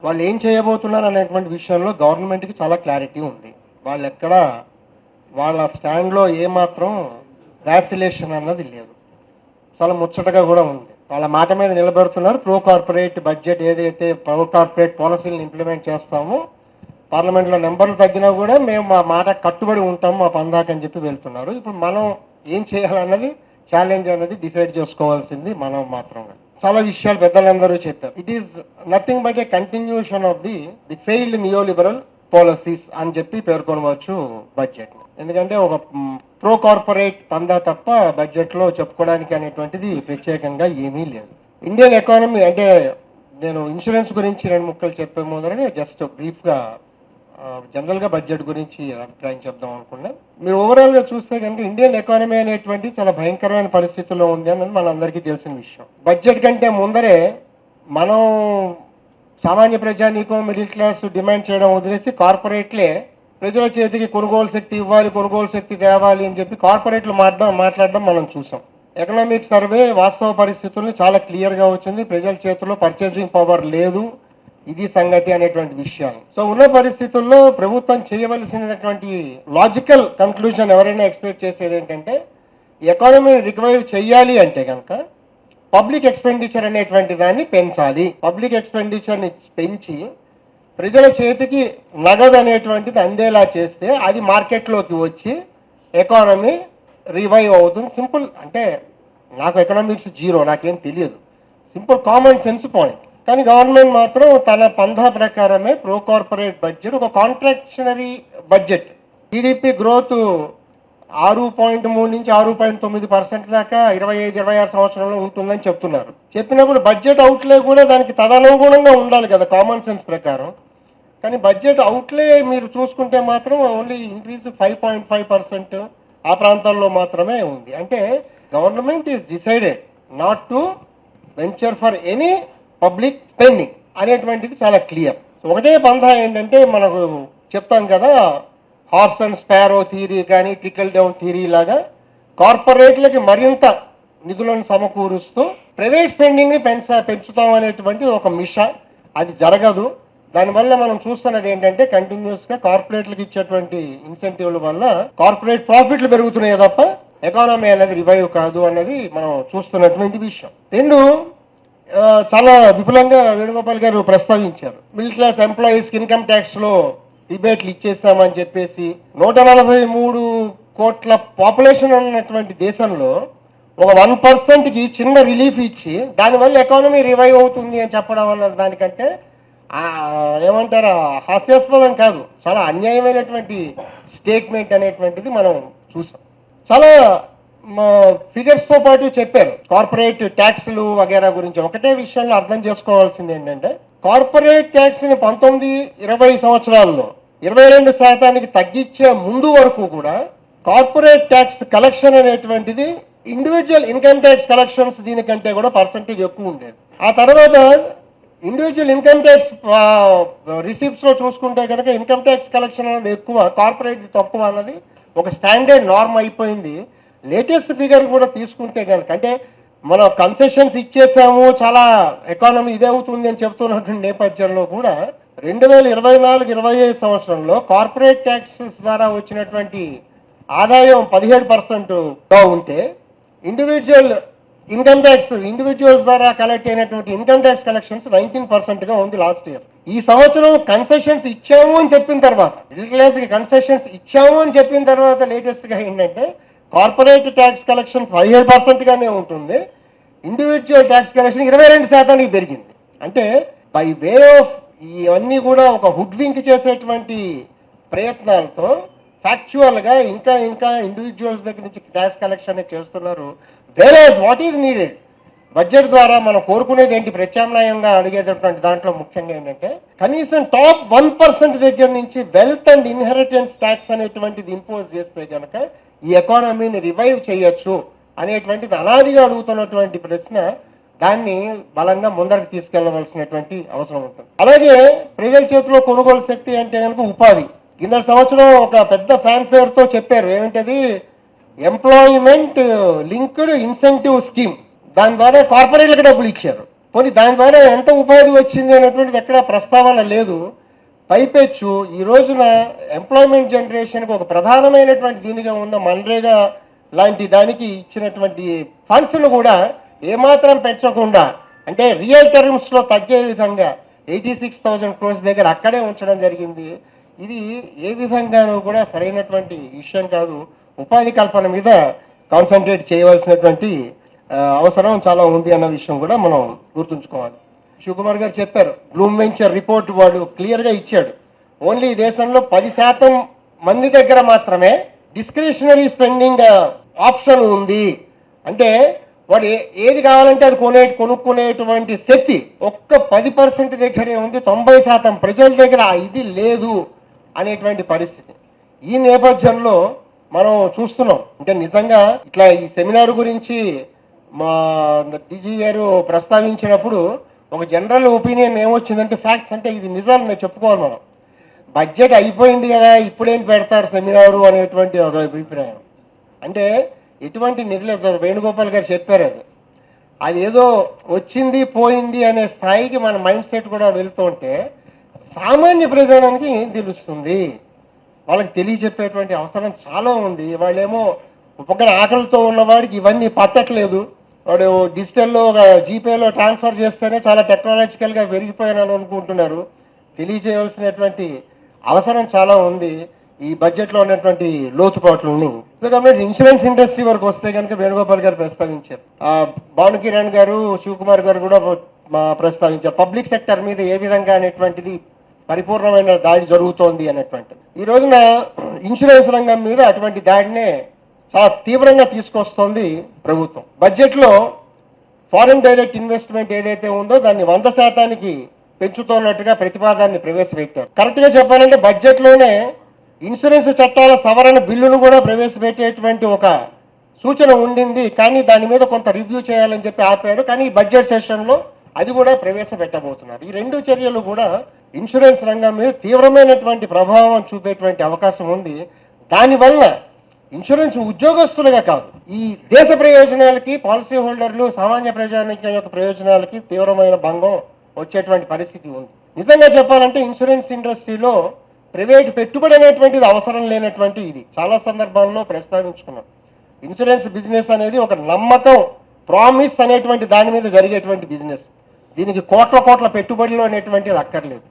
వాళ్ళు ఏం చేయబోతున్నారు అనేటువంటి విషయంలో గవర్నమెంట్కి చాలా క్లారిటీ ఉంది. వాళ్ళు ఎక్కడ వాళ్ళ స్టాండ్లో ఏమాత్రం వ్యాసిలేషన్ అన్నది లేదు. చాలా ముచ్చటగా కూడా ఉంది. వాళ్ళ మాట మీద నిలబెడుతున్నారు. ప్రో కార్పొరేట్ బడ్జెట్ ఏదైతే ప్రో కార్పొరేట్ పాలసీలను ఇంప్లిమెంట్ చేస్తామో పార్లమెంట్లో నెంబర్లు తగ్గినా కూడా మేము మా మాట కట్టుబడి ఉంటాము మా పందాకని చెప్పి వెళ్తున్నారు. ఇప్పుడు మనం ఏం చేయాలన్నది ఛాలెంజ్ అనేది డిసైడ్ చేసుకోవాల్సింది మనం మాత్రమే. చాలా విషయాలు పెద్దలందరూ చెప్పారు. It is nothing but a continuation of the failed neoliberal policies అని చెప్పి పేర్కొనవచ్చు బడ్జెట్. ఎందుకంటే ఒక ప్రో కార్పొరేట్ పందా తప్ప బడ్జెట్ లో చెప్పుకోవడానికి అనేటువంటిది ప్రత్యేకంగా ఏమీ లేదు. ఇండియన్ ఎకానమీ అంటే నేను ఇన్సూరెన్స్ గురించి 2 ముక్కలు చెప్పే ముందరనే జస్ట్ బ్రీఫ్ గా జనరల్ గా బడ్జెట్ గురించి అభిప్రాయం చెప్దాం అనుకున్నా. మీరు ఓవరాల్ గా చూస్తే కనుక ఇండియన్ ఎకానమీ అనేటువంటి చాలా భయంకరమైన పరిస్థితుల్లో ఉంది అన్నది మనందరికీ తెలిసిన విషయం. బడ్జెట్ కంటే ముందరే మనం సామాన్య ప్రజానీకం మిడిల్ క్లాస్ డిమాండ్ చేయడం వదిలేసి కార్పొరేట్లే ప్రజల చేతికి కొనుగోలు శక్తి ఇవ్వాలి, కొనుగోలు శక్తి తేవాలి అని చెప్పి కార్పొరేట్లు మాట్లాడడం మనం చూసాం. ఎకనామిక్ సర్వే వాస్తవ పరిస్థితుల్ని చాలా క్లియర్ గా వచ్చింది. ప్రజల చేతిలో పర్చేసింగ్ పవర్ లేదు, ఇది సంగతి అనేటువంటి విషయాలు. సో ఉన్న పరిస్థితుల్లో ప్రభుత్వం చేయవలసినటువంటి లాజికల్ కంక్లూజన్ ఎవరైనా ఎక్స్పెక్ట్ చేసేది ఏంటంటే ఎకానమీని రికవైవ్ చేయాలి అంటే కనుక పబ్లిక్ ఎక్స్పెండిచర్ అనేటువంటి దాన్ని పెంచాలి. పబ్లిక్ ఎక్స్పెండిచర్ ని పెంచి ప్రజల చేతికి నగదు అనేటువంటిది అందేలా చేస్తే అది మార్కెట్లోకి వచ్చి ఎకానమీ రివైవ్ అవుతుంది. సింపుల్, అంటే నాకు ఎకనామిక్స్ జీరో, నాకేం తెలియదు. Simple common sense point. కానీ గవర్నమెంట్ మాత్రం తన పంధా ప్రకారమే ప్రో కార్పొరేట్ బడ్జెట్ ఒక కాంట్రాక్షనరీ బడ్జెట్. టీడీపీ గ్రోత్ 6.3 నుంచి 6.9% దాకా 25-26 సంవత్సరంలో ఉంటుందని చెప్తున్నారు. చెప్పినప్పుడు బడ్జెట్ అవుట్లే కూడా దానికి తదనుగుణంగా ఉండాలి కదా కామన్ సెన్స్ ప్రకారం. కానీ బడ్జెట్ అవుట్లే మీరు చూసుకుంటే మాత్రం ఓన్లీ ఇంక్రీజ్ 5.5% ఆ ప్రాంతాల్లో మాత్రమే ఉంది. అంటే government is decided not to venture for any public spending అనేటువంటిది చాలా క్లియర్. ఒకటే పంథా ఏంటంటే మనకు చెప్తాం కదా, హార్స్ అండ్ స్పారో థియరీ కానీ ట్రికల్ డౌన్ థియరీ లాగా కార్పొరేట్లకి మరింత నిధులను సమకూరుస్తూ ప్రైవేట్ స్పెండింగ్ ని పెంచుతాం అనేటువంటి ఒక మిషన్. అది జరగదు. దానివల్ల మనం చూస్తున్నది ఏంటంటే కంటిన్యూస్ గా కార్పొరేట్లకు ఇచ్చేటువంటి ఇన్సెంటివ్ల వల్ల కార్పొరేట్ ప్రాఫిట్లు పెరుగుతున్నాయి తప్ప ఎకానమీ అనేది రివైవ్ కాదు అన్నది మనం చూస్తున్నటువంటి విషయం. 2 చాలా విపులంగా వేణుగోపాల్ గారు ప్రస్తావించారు. మిడిల్ క్లాస్ ఎంప్లాయీస్ కి ఇన్కమ్ ట్యాక్స్ లో రిబేట్లు ఇచ్చేస్తామని చెప్పేసి 143 కోట్ల పాపులేషన్ ఉన్నటువంటి దేశంలో ఒక 1% కి చిన్న రిలీఫ్ ఇచ్చి దానివల్ల ఎకానమీ రివైవ్ అవుతుంది అని చెప్పడం అన్న దానికంటే ఏమంటారా హాస్యాస్పదం కాదు, చాలా అన్యాయమైనటువంటి స్టేట్మెంట్ అనేటువంటిది మనం చూసాం. చాలా ఫిగర్స్ తో పాటు చెప్పారు కార్పొరేట్ ట్యాక్స్లు వగేరా గురించి. ఒకటే విషయంలో అర్థం చేసుకోవాల్సింది ఏంటంటే కార్పొరేట్ ట్యాక్స్ ని 19-20 సంవత్సరాల్లో 22% తగ్గించే ముందు వరకు కూడా కార్పొరేట్ ట్యాక్స్ కలెక్షన్ అనేటువంటిది ఇండివిజువల్ ఇన్కమ్ ట్యాక్స్ కలెక్షన్స్ దీనికంటే కూడా పర్సంటేజ్ ఎక్కువ ఉండేది. ఆ తర్వాత ఇండివిజువల్ ఇన్కమ్ ట్యాక్స్ రిసీప్ట్స్ లో చూసుకుంటే కనుక ఇన్కమ్ ట్యాక్స్ కలెక్షన్ అనేది ఎక్కువ, కార్పొరేట్ తక్కువ అన్నది ఒక స్టాండర్డ్ నార్మ్ అయిపోయింది. లేటెస్ట్ ఫిగర్ కూడా తీసుకుంటే కనుక అంటే మనం కన్సెషన్స్ ఇచ్చేసాము చాలా ఎకానమీ ఇదే అవుతుంది అని చెప్తున్నటువంటి నేపథ్యంలో కూడా 2024-25 సంవత్సరంలో కార్పొరేట్ ట్యాక్సెస్ ద్వారా వచ్చినటువంటి ఆదాయం 17% ఉంటే ఇండివిజువల్ ఇన్కమ్ ట్యాక్స్ ఇండివిజువల్స్ ద్వారా కలెక్ట్ అయినటువంటి ఇన్కమ్ ట్యాక్స్ కలెక్షన్స్ 19% ఉంది లాస్ట్ ఇయర్. ఈ సంవత్సరం కన్సెషన్స్ ఇచ్చాము అని చెప్పిన తర్వాత మిడిల్ క్లాస్ కి కన్సెషన్స్ ఇచ్చాము అని చెప్పిన తర్వాత లేటెస్ట్ గా ఏంటంటే కార్పొరేట్ ట్యాక్స్ కలెక్షన్ 17% గానే ఉంటుంది, ఇండివిజువల్ ట్యాక్స్ కలెక్షన్ 22% పెరిగింది. అంటే బై వే ఆఫ్ ఇవన్నీ కూడా ఒక హుడ్వింక్ చేసేటువంటి ప్రయత్నాలతో ఫ్యాక్చువల్ గా ఇంకా ఇండివిజువల్స్ దగ్గర నుంచి ట్యాక్స్ కలెక్షన్ చేస్తున్నారు. Whereas what is needed budget ద్వారా మనం కోరుకునేది ఏంటి, ప్రత్యామ్నాయంగా అడిగేటటువంటి దాంట్లో ముఖ్యంగా ఏంటంటే కనీసం టాప్ 1% దగ్గర నుంచి వెల్త్ అండ్ ఇన్హెరిటెన్స్ ట్యాక్స్ అనేటువంటిది ఇంపోజ్ చేస్తే కనుక ఈ ఎకానమీని రివైవ్ చేయొచ్చు అనేటువంటిది అనాదిగా అడుగుతున్నటువంటి ప్రశ్న. దాన్ని బలంగా ముందరికి తీసుకెళ్లవలసినటువంటి అవసరం ఉంటుంది. అలాగే ప్రజల చేతిలో కొనుగోలు శక్తి అంటే కనుక ఉపాధి. కింద సంవత్సరం ఒక పెద్ద ఫ్యాన్ఫేర్ తో చెప్పారు, ఏమిటది ఎంప్లాయ్మెంట్ లింక్డ్ ఇన్సెంటివ్ స్కీమ్. దాని ద్వారా కార్పొరేట్లకు డబ్బులు ఇచ్చారు. పోనీ దాని ద్వారా ఎంత ఉపాధి వచ్చింది అనేటువంటిది ఎక్కడ ప్రస్తావన లేదు. పైపెచ్చు ఈ రోజున ఎంప్లాయ్మెంట్ జనరేషన్కి ఒక ప్రధానమైనటువంటి దీనిగా ఉన్న మన్రేగా లాంటి దానికి ఇచ్చినటువంటి ఫండ్స్ను కూడా ఏమాత్రం పెంచకుండా, అంటే రియల్ టర్మ్స్లో తగ్గే విధంగా 86,000 crores దగ్గర అక్కడే ఉంచడం జరిగింది. ఇది ఏ విధంగానూ కూడా సరైనటువంటి విషయం కాదు. ఉపాధి కల్పన మీద కాన్సన్ట్రేట్ చేయవలసినటువంటి అవసరం చాలా ఉంది అన్న విషయం కూడా మనం గుర్తుంచుకోవాలి. శివకుమార్ గారు చెప్పారు, బ్లూమ్ వెంచర్ రిపోర్ట్ వాడు క్లియర్గా ఇచ్చాడు. ఓన్లీ దేశంలో 10% మంది దగ్గర మాత్రమే డిస్క్రిషనరీ స్పెండింగ్ ఆప్షన్ ఉంది. అంటే వాడు ఏది కావాలంటే అది కొనుక్కునేటువంటి శక్తి ఒక్క 10% దగ్గరే ఉంది. 90% ప్రజల దగ్గర ఇది లేదు అనేటువంటి పరిస్థితి. ఈ నేపథ్యంలో మనం చూస్తున్నాం. అంటే నిజంగా ఇట్లా ఈ సెమినార్ గురించి మా డీజీ గారు ప్రస్తావించినప్పుడు ఒక జనరల్ ఒపీనియన్ ఏమొచ్చిందంటే, ఫ్యాక్ట్స్ అంటే ఇది నిజాలు నేను చెప్పుకోవాలి. మనం బడ్జెట్ అయిపోయింది కదా, ఇప్పుడేం పెడతారు సెమినారు అనేటువంటి ఒక అభిప్రాయం. అంటే ఎటువంటి నిధులు వేణుగోపాల్ గారు చెప్పారు, అది ఏదో వచ్చింది పోయింది అనే స్థాయికి మన మైండ్ సెట్ కూడా వెళ్తూ ఉంటే సామాన్య ప్రజానికి ఏం తెలుస్తుంది, వాళ్ళకి తెలియజెప్పేటువంటి అవసరం చాలా ఉంది. వాళ్ళేమో పక్కన ఆకలితో ఉన్నవాడికి ఇవన్నీ పట్టట్లేదు. వాడు డిజిటల్లో జీపేలో ట్రాన్స్ఫర్ చేస్తేనే చాలా టెక్నాలజికల్గా పెరిగిపోయానని అనుకుంటున్నారు. తెలియజేయవలసినటువంటి అవసరం చాలా ఉంది ఈ బడ్జెట్లో ఉన్నటువంటి లోతుపాట్లని. కాబట్టి ఇన్సూరెన్స్ ఇండస్ట్రీ వరకు వస్తే కనుక వేణుగోపాల్ గారు ప్రస్తావించారు, భానుకిరణ్ గారు, శివకుమార్ గారు కూడా ప్రస్తావించారు. పబ్లిక్ సెక్టర్ మీద ఏ విధంగా అనేటువంటిది పరిపూర్ణమైన దాడి జరుగుతోంది అనేటువంటి. ఈ రోజున ఇన్సూరెన్స్ రంగం మీద అటువంటి దాడినే చాలా తీవ్రంగా తీసుకొస్తోంది ప్రభుత్వం. బడ్జెట్లో ఫారిన్ డైరెక్ట్ ఇన్వెస్ట్మెంట్ ఏదైతే ఉందో దాన్ని 100% పెంచుతున్నట్టుగా ప్రతిపాదనని ప్రవేశపెట్టారు. కరెక్ట్గా చెప్పాలంటే బడ్జెట్లోనే ఇన్సూరెన్స్ చట్టాల సవరణ బిల్లును కూడా ప్రవేశపెట్టేటువంటి ఒక సూచన ఉండింది. కానీ దాని మీద కొంత రివ్యూ చేయాలని చెప్పి ఆపారు. కానీ ఈ బడ్జెట్ సెషన్లో అది కూడా ప్రవేశపెట్టబోతున్నారు. ఈ రెండు చర్యలు కూడా ఇన్సూరెన్స్ రంగం మీద తీవ్రమైనటువంటి ప్రభావం చూపేటువంటి అవకాశం ఉంది. దానివల్ల ఇన్సూరెన్స్ ఉద్యోగస్తులుగా కాదు, ఈ దేశ ప్రయోజనాలకి, పాలసీ హోల్డర్లు, సామాన్య ప్రజానికం యొక్క ప్రయోజనాలకి తీవ్రమైన భంగం వచ్చేటువంటి పరిస్థితి ఉంది. నిజంగా చెప్పాలంటే ఇన్సూరెన్స్ ఇండస్ట్రీలో ప్రైవేట్ పెట్టుబడి అనేటువంటిది అవసరం లేనటువంటి ఇది చాలా సందర్భాల్లో ప్రస్తావించుకున్నాం. ఇన్సూరెన్స్ బిజినెస్ అనేది ఒక నమ్మకం, ప్రామిస్ అనేటువంటి దాని మీద జరిగేటువంటి బిజినెస్. దీనికి కోట్ల పెట్టుబడులు అనేటువంటిది అక్కర్లేదు.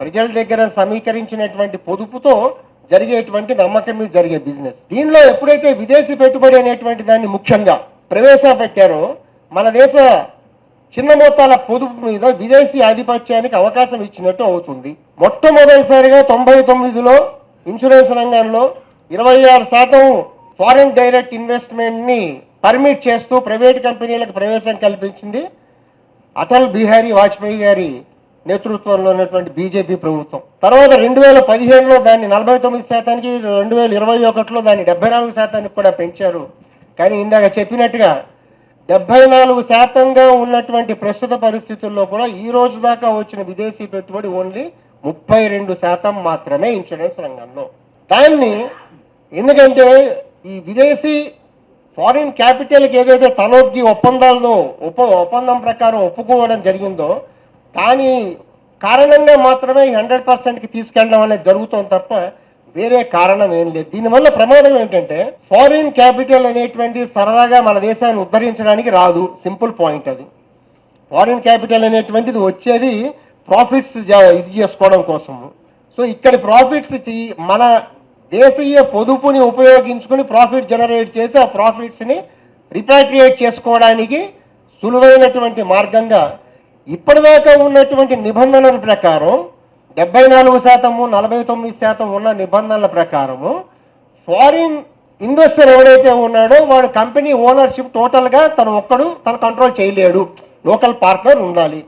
ప్రజల దగ్గర సమీకరించినటువంటి పొదుపుతో జరిగేటువంటి నమ్మకం మీద జరిగే బిజినెస్. దీనిలో ఎప్పుడైతే విదేశీ పెట్టుబడి అనేటువంటి దాన్ని ముఖ్యంగా ప్రవేశపెట్టారో మన దేశ చిన్న మొత్తాల పొదుపు మీద విదేశీ ఆధిపత్యానికి అవకాశం ఇచ్చినట్టు అవుతుంది. మొట్టమొదటిసారిగా 99లో ఇన్సూరెన్స్ రంగంలో 26% ఫారిన్ డైరెక్ట్ ఇన్వెస్ట్మెంట్ని పర్మిట్ చేస్తూ ప్రైవేట్ కంపెనీలకు ప్రవేశం కల్పించింది అటల్ బిహారీ వాజ్పేయి గారి నేతృత్వంలో ఉన్నటువంటి బీజేపీ ప్రభుత్వం. తర్వాత 2015లో దాన్ని 49%కి, 2021లో దాన్ని 74%కి కూడా పెంచారు. కానీ ఇందాక చెప్పినట్టుగా 74%గా ఉన్నటువంటి ప్రస్తుత పరిస్థితుల్లో కూడా ఈ రోజు దాకా వచ్చిన విదేశీ పెట్టుబడి ఓన్లీ 32% మాత్రమే ఇన్సూరెన్స్ రంగంలో. దాన్ని ఎందుకంటే ఈ విదేశీ ఫారిన్ క్యాపిటల్కి ఏదైతే తనొగ్గి ఒప్పందం ప్రకారం ఒప్పుకోవడం జరిగిందో దాని కారణంగా మాత్రమే 100%కి తీసుకెళ్ళడం అనేది జరుగుతుంది తప్ప వేరే కారణం ఏం లేదు. దీనివల్ల ప్రమాదం ఏంటంటే ఫారిన్ క్యాపిటల్ అనేటువంటి సరదాగా మన దేశాన్ని ఉద్ధరించడానికి రాదు. సింపుల్ పాయింట్ అది. ఫారిన్ క్యాపిటల్ అనేటువంటిది వచ్చేది ప్రాఫిట్స్ ఇది చేసుకోవడం కోసము. సో ఇక్కడ ప్రాఫిట్స్ మన దేశీయ పొదుపుని ఉపయోగించుకుని ప్రాఫిట్ జనరేట్ చేసి ఆ ప్రాఫిట్స్ని రిపాట్రియేట్ చేసుకోవడానికి సులువైనటువంటి మార్గంగా ఇప్పటిదాకా ఉన్నటువంటి నిబంధనల ప్రకారం 74%, 49% ఉన్న నిబంధనల ప్రకారము ఫారిన్ ఇన్వెస్టర్ ఎవడైతే ఉన్నాడో వాడు కంపెనీ ఓనర్షిప్ టోటల్గా తన కంట్రోల్ చేయలేడు, లోకల్ పార్ట్నర్ ఉండాలి.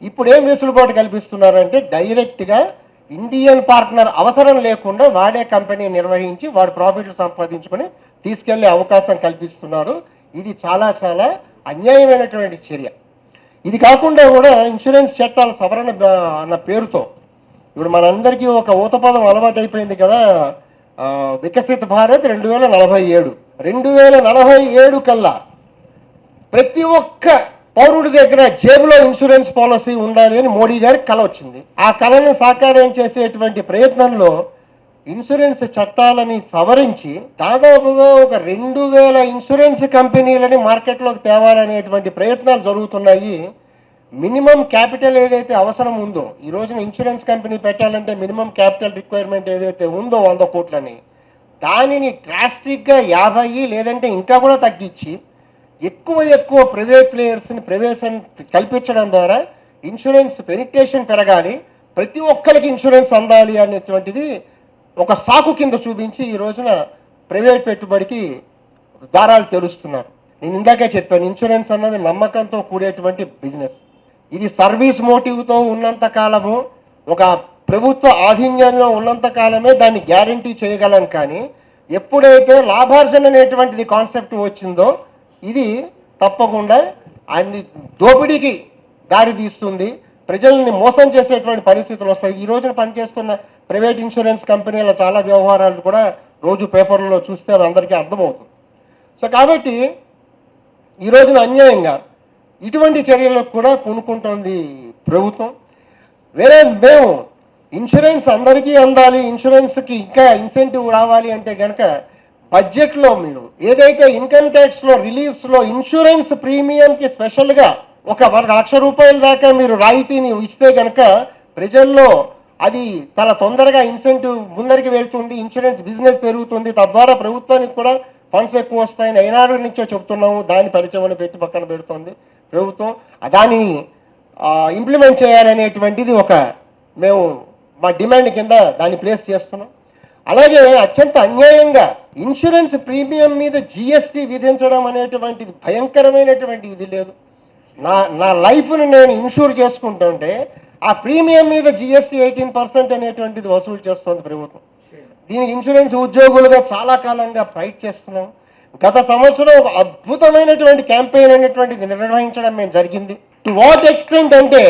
ఇప్పుడు ఏం వెసులుబాటు కల్పిస్తున్నారంటే డైరెక్ట్గా ఇండియన్ పార్ట్నర్ అవసరం లేకుండా వాడే కంపెనీ నిర్వహించి వాడు ప్రాఫిట్లు సంపాదించుకొని తీసుకెళ్లే అవకాశం కల్పిస్తున్నారు. ఇది చాలా అన్యాయమైనటువంటి చర్య. ఇది కాకుండా కూడా ఇన్సూరెన్స్ చట్టాల సవరణ అన్న పేరుతో ఇప్పుడు మనందరికీ ఒక ఊతపదం అలవాటు అయిపోయింది కదా, వికసిత భారత్ 2047. 2047 కల్లా ప్రతి ఒక్క పౌరుడి దగ్గర జేబులో ఇన్సూరెన్స్ పాలసీ ఉండాలి అని మోడీ గారికి కల వచ్చింది. ఆ కళను సాకారం చేసేటువంటి ప్రయత్నంలో ఇన్సూరెన్స్ చట్టాలని సవరించి దాదాపుగా ఒక 2000 ఇన్సూరెన్స్ కంపెనీలని మార్కెట్లోకి తేవాలనేటువంటి ప్రయత్నాలు జరుగుతున్నాయి. మినిమం క్యాపిటల్ ఏదైతే అవసరం ఉందో, ఈ రోజున ఇన్సూరెన్స్ కంపెనీ పెట్టాలంటే మినిమం క్యాపిటల్ రిక్వైర్మెంట్ ఏదైతే ఉందో 100 కోట్లని, దానిని డ్రాస్టిక్గా 50 లేదంటే ఇంకా కూడా తగ్గించి ఎక్కువ ప్రైవేట్ ప్లేయర్స్ని ప్రవేశం కల్పించడం ద్వారా ఇన్సూరెన్స్ పెనిట్రేషన్ పెరగాలి, ప్రతి ఒక్కరికి ఇన్సూరెన్స్ అందాలి అనేటువంటిది ఒక సాకు కింద చూపించి ఈ రోజున ప్రైవేట్ పెట్టుబడికి దారాలు తెరుస్తున్నారు. నేను ఇందాకే చెప్పాను, ఇన్సూరెన్స్ అన్నది నమ్మకంతో కూడేటువంటి బిజినెస్. ఇది సర్వీస్ మోటివ్తో ఉన్నంత కాలము, ఒక ప్రభుత్వ ఆధీన్యంలో ఉన్నంత కాలమే దాన్ని గ్యారంటీ చేయగలం. కానీ ఎప్పుడైతే లాభార్జన అనేటువంటిది కాన్సెప్ట్ వచ్చిందో ఇది తప్పకుండా అన్ని దోపిడీకి దారి తీస్తుంది, ప్రజల్ని మోసం చేసేటువంటి పరిస్థితులు వస్తాయి. ఈ రోజున పనిచేస్తున్న ప్రైవేట్ ఇన్సూరెన్స్ కంపెనీల చాలా వ్యవహారాలు కూడా రోజు పేపర్లలో చూస్తే అందరికీ అర్థమవుతుంది. సో కాబట్టి ఈ రోజున అన్యాయంగా ఇటువంటి చర్యలకు కూడా పూనుకుంటోంది ప్రభుత్వం. వేరే మేము ఇన్సూరెన్స్ అందరికీ అందాలి, ఇన్సూరెన్స్కి ఇంకా ఇన్సెంటివ్ రావాలి అంటే కనుక బడ్జెట్లో మీరు ఏదైతే ఇన్కమ్ ట్యాక్స్లో రిలీఫ్స్లో ఇన్సూరెన్స్ ప్రీమియంకి స్పెషల్గా ఒక 1,00,000 రూపాయల దాకా మీరు రాయితీని ఇస్తే కనుక ప్రజల్లో అది చాలా తొందరగా ఇన్సెంటివ్ ముందరికి వెళ్తుంది, ఇన్సూరెన్స్ బిజినెస్ పెరుగుతుంది, తద్వారా ప్రభుత్వానికి కూడా ఫండ్స్ ఎక్కువ వస్తాయని ఏనాడు నుంచో చెప్తున్నాము. దాని పరిచయం పెట్టి పక్కన పెడుతుంది ప్రభుత్వం. దానిని ఇంప్లిమెంట్ చేయాలనేటువంటిది మేము మా డిమాండ్ కింద దాన్ని ప్లేస్ చేస్తున్నాం. అలాగే అత్యంత అన్యాయంగా ఇన్సూరెన్స్ ప్రీమియం మీద జిఎస్టీ విధించడం అనేటువంటిది భయంకరమైనటువంటి ఇది లేదు. నా లైఫ్ను నేను ఇన్సూర్ చేసుకుంటుంటే ఆ ప్రీమియం మీద జిఎస్టీ 18% అనేటువంటిది వసూలు చేస్తుంది ప్రభుత్వం. దీనికి ఇన్సూరెన్స్ ఉద్యోగులుగా చాలా కాలంగా ఫైట్ చేస్తున్నాం. గత సంవత్సరం ఒక అద్భుతమైనటువంటి క్యాంపెయిన్ అనేటువంటిది నిర్వహించడం మేము జరిగింది. టు వాట్ ఎక్స్టెంట్ అంటే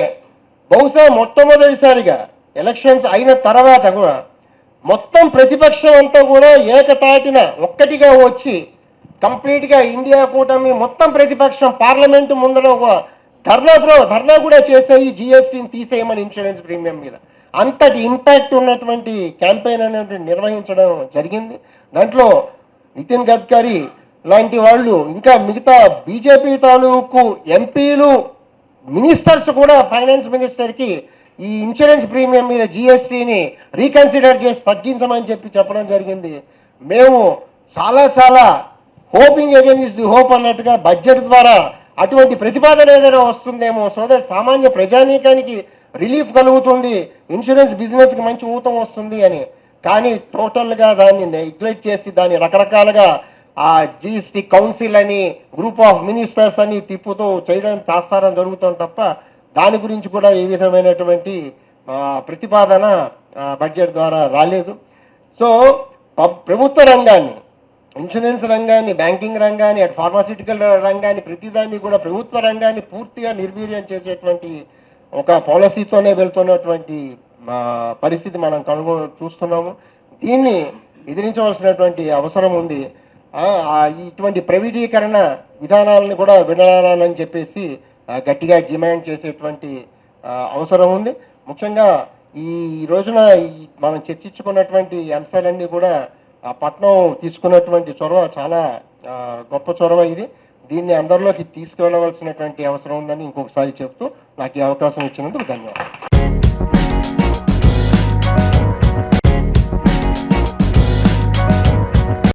బహుశా మొట్టమొదటిసారిగా ఎలక్షన్స్ అయిన తర్వాత కూడా మొత్తం ప్రతిపక్షం అంతా కూడా ఏకతాటిన ఒక్కటిగా వచ్చి కంప్లీట్గా ఇండియా కూటమి మొత్తం ప్రతిపక్షం పార్లమెంటు ముందర ఒక ధర్నా కూడా చేసే ఈ జిఎస్టీని తీసేయమని ఇన్సూరెన్స్ ప్రీమియం మీద అంతటి ఇంపాక్ట్ ఉన్నటువంటి క్యాంపెయిన్ అనేది నిర్వహించడం జరిగింది. దాంట్లో నితిన్ గడ్కరీ లాంటి వాళ్ళు ఇంకా మిగతా బీజేపీ తాలూకు ఎంపీలు మినిస్టర్స్ కూడా ఫైనాన్స్ మినిస్టర్కి ఈ ఇన్సూరెన్స్ ప్రీమియం మీద జిఎస్టీని రీకన్సిడర్ చేసి తగ్గించమని చెప్పడం జరిగింది. మేము చాలా హోపింగ్ అగైన్స్ ది హోప్ అన్నట్టుగా బడ్జెట్ ద్వారా అటువంటి ప్రతిపాదన ఏదైనా వస్తుందేమో, సో దట్ సామాన్య ప్రజానీకానికి రిలీఫ్ కలుగుతుంది, ఇన్సూరెన్స్ బిజినెస్కి మంచి ఊతం వస్తుంది అని. కానీ టోటల్గా దాన్ని నెగ్లెక్ట్ చేసి దాన్ని రకరకాలుగా ఆ జిఎస్టీ కౌన్సిల్ అని గ్రూప్ ఆఫ్ మినిస్టర్స్ అని తిప్పుతూ చేయడం తాత్సారం జరుగుతుంది తప్ప దాని గురించి కూడా ఏ విధమైనటువంటి ప్రతిపాదన బడ్జెట్ ద్వారా రాలేదు. సో ప్రభుత్వ రంగాన్ని, ఇన్సూరెన్స్ రంగాన్ని, బ్యాంకింగ్ రంగాన్ని, అటు ఫార్మాసిటికల్ రంగాన్ని, ప్రతిదాన్ని కూడా ప్రభుత్వ రంగాన్ని పూర్తిగా నిర్వీర్యం చేసేటువంటి ఒక పాలసీతోనే వెళ్తున్నటువంటి పరిస్థితి మనం చూస్తున్నాము. దీన్ని ఎదిరించవలసినటువంటి అవసరం ఉంది. ఇటువంటి ప్రైవేటీకరణ విధానాలను కూడా వినాలని చెప్పేసి గట్టిగా డిమాండ్ చేసేటువంటి అవసరం ఉంది. ముఖ్యంగా ఈ రోజున మనం చర్చించుకున్నటువంటి అంశాలన్నీ కూడా పట్నం తీసుకున్నటువంటి చొరవ చాలా గొప్ప చొరవ ఇది. దీన్ని అందరిలోకి తీసుకువెళ్ళవలసినటువంటి అవసరం ఉందని ఇంకొకసారి చెప్తూ నాకు ఈ అవకాశం ఇచ్చినందుకు ధన్యవాదాలు.